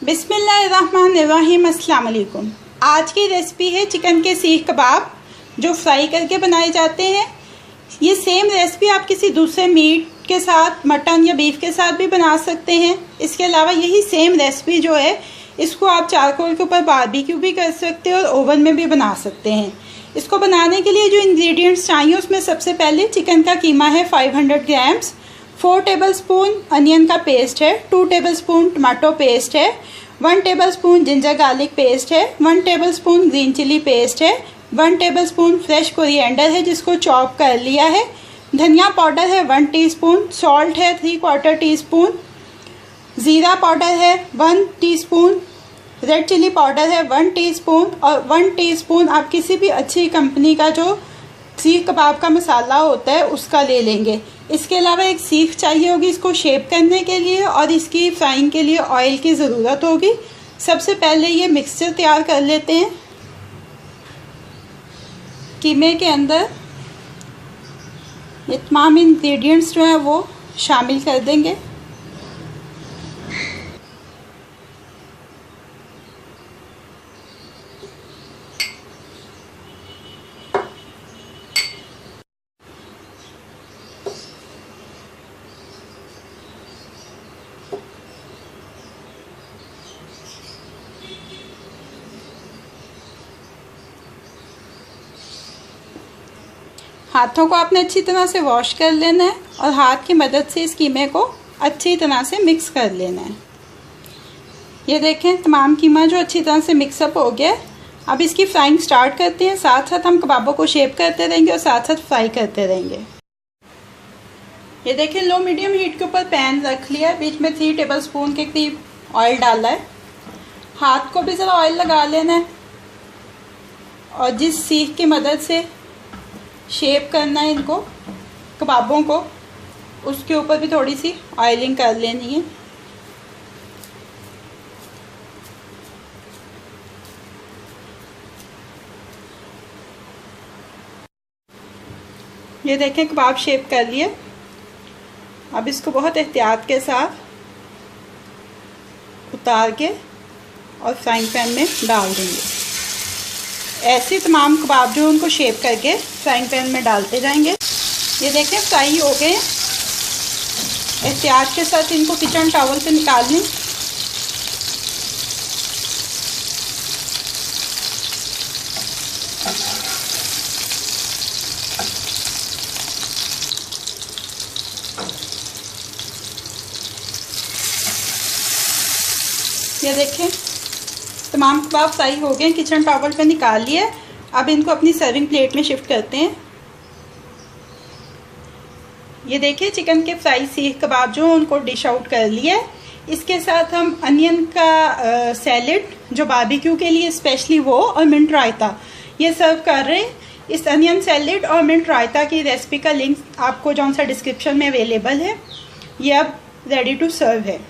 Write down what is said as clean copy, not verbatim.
बिस्मिल्लाहिर्रहमानिर्रहीम। अस्सलाम वालेकुम। आज की रेसिपी है चिकन के सीख कबाब जो फ्राई करके बनाए जाते हैं। ये सेम रेसिपी आप किसी दूसरे मीट के साथ, मटन या बीफ के साथ भी बना सकते हैं। इसके अलावा यही सेम रेसिपी जो है इसको आप चारकोल के ऊपर बारबेक्यू भी कर सकते हैं और ओवन में भी बना सकते हैं। इसको बनाने के लिए जो इंग्रेडिएंट्स चाहिए उसमें सबसे पहले चिकन का कीमा है 500 ग्राम्स, 4 टेबलस्पून अनियन का पेस्ट है, 2 टेबलस्पून टमाटो पेस्ट है, 1 टेबलस्पून जिंजर गार्लिक पेस्ट है, 1 टेबलस्पून ग्रीन चिली पेस्ट है, 1 टेबलस्पून फ्रेश कोरिएंडर है जिसको चॉप कर लिया है, धनिया पाउडर है 1 टीस्पून, सॉल्ट है 3/4 टीस्पून, ज़ीरा पाउडर है 1 टीस्पून, रेड चिली पाउडर है 1 टीस्पून और 1 टीस्पून आप किसी भी अच्छी कंपनी का जो सीख कबाब का मसाला होता है उसका ले लेंगे। इसके अलावा एक सीख चाहिए होगी इसको शेप करने के लिए और इसकी फ्राइंग के लिए ऑयल की ज़रूरत होगी। सबसे पहले ये मिक्सचर तैयार कर लेते हैं। कीमे के अंदर ये तमाम इंग्रेडिएंट्स जो हैं वो शामिल कर देंगे। हाथों को आपने अच्छी तरह से वॉश कर लेना है और हाथ की मदद से इस कीमे को अच्छी तरह से मिक्स कर लेना है। ये देखें तमाम कीमा जो अच्छी तरह से मिक्सअप हो गया। अब इसकी फ्राइंग स्टार्ट करते हैं। साथ साथ हम कबाबों को शेप करते रहेंगे और साथ साथ फ्राई करते रहेंगे। ये देखें लो मीडियम हीट के ऊपर पैन रख लिया है, बीच में 3 टेबलस्पून के करीब ऑयल डाला है। हाथ को भी ज़रा ऑयल लगा लेना है और जिस सीख की मदद से शेप करना है इनको कबाबों को उसके ऊपर भी थोड़ी सी ऑयलिंग कर लेनी है। ये देखें कबाब शेप कर लिए। अब इसको बहुत एहतियात के साथ उतार के और फ्राइंग पैन में डाल देंगे। ऐसे तमाम कबाब जो उनको शेप करके फ्राइंग पैन में डालते जाएंगे। ये देखें फ्राई हो गए। एहतियात के साथ इनको किचन टॉवल से निकाल लें। ये देखें तमाम कबाब फ्राई हो गए, किचन टॉवल पे निकाल लिए। अब इनको अपनी सर्विंग प्लेट में शिफ्ट करते हैं। ये देखिए चिकन के फ्राई सीख कबाब जो उनको डिश आउट कर लिया। इसके साथ हम अनियन का सैलेड जो बारबेक्यू के लिए स्पेशली वो और मिंट रायता ये सर्व कर रहे हैं। इस अनियन सैलेड और मिंट रायता की रेसिपी का लिंक आपको जौन सा डिस्क्रिप्शन में अवेलेबल है। ये अब रेडी टू सर्व है।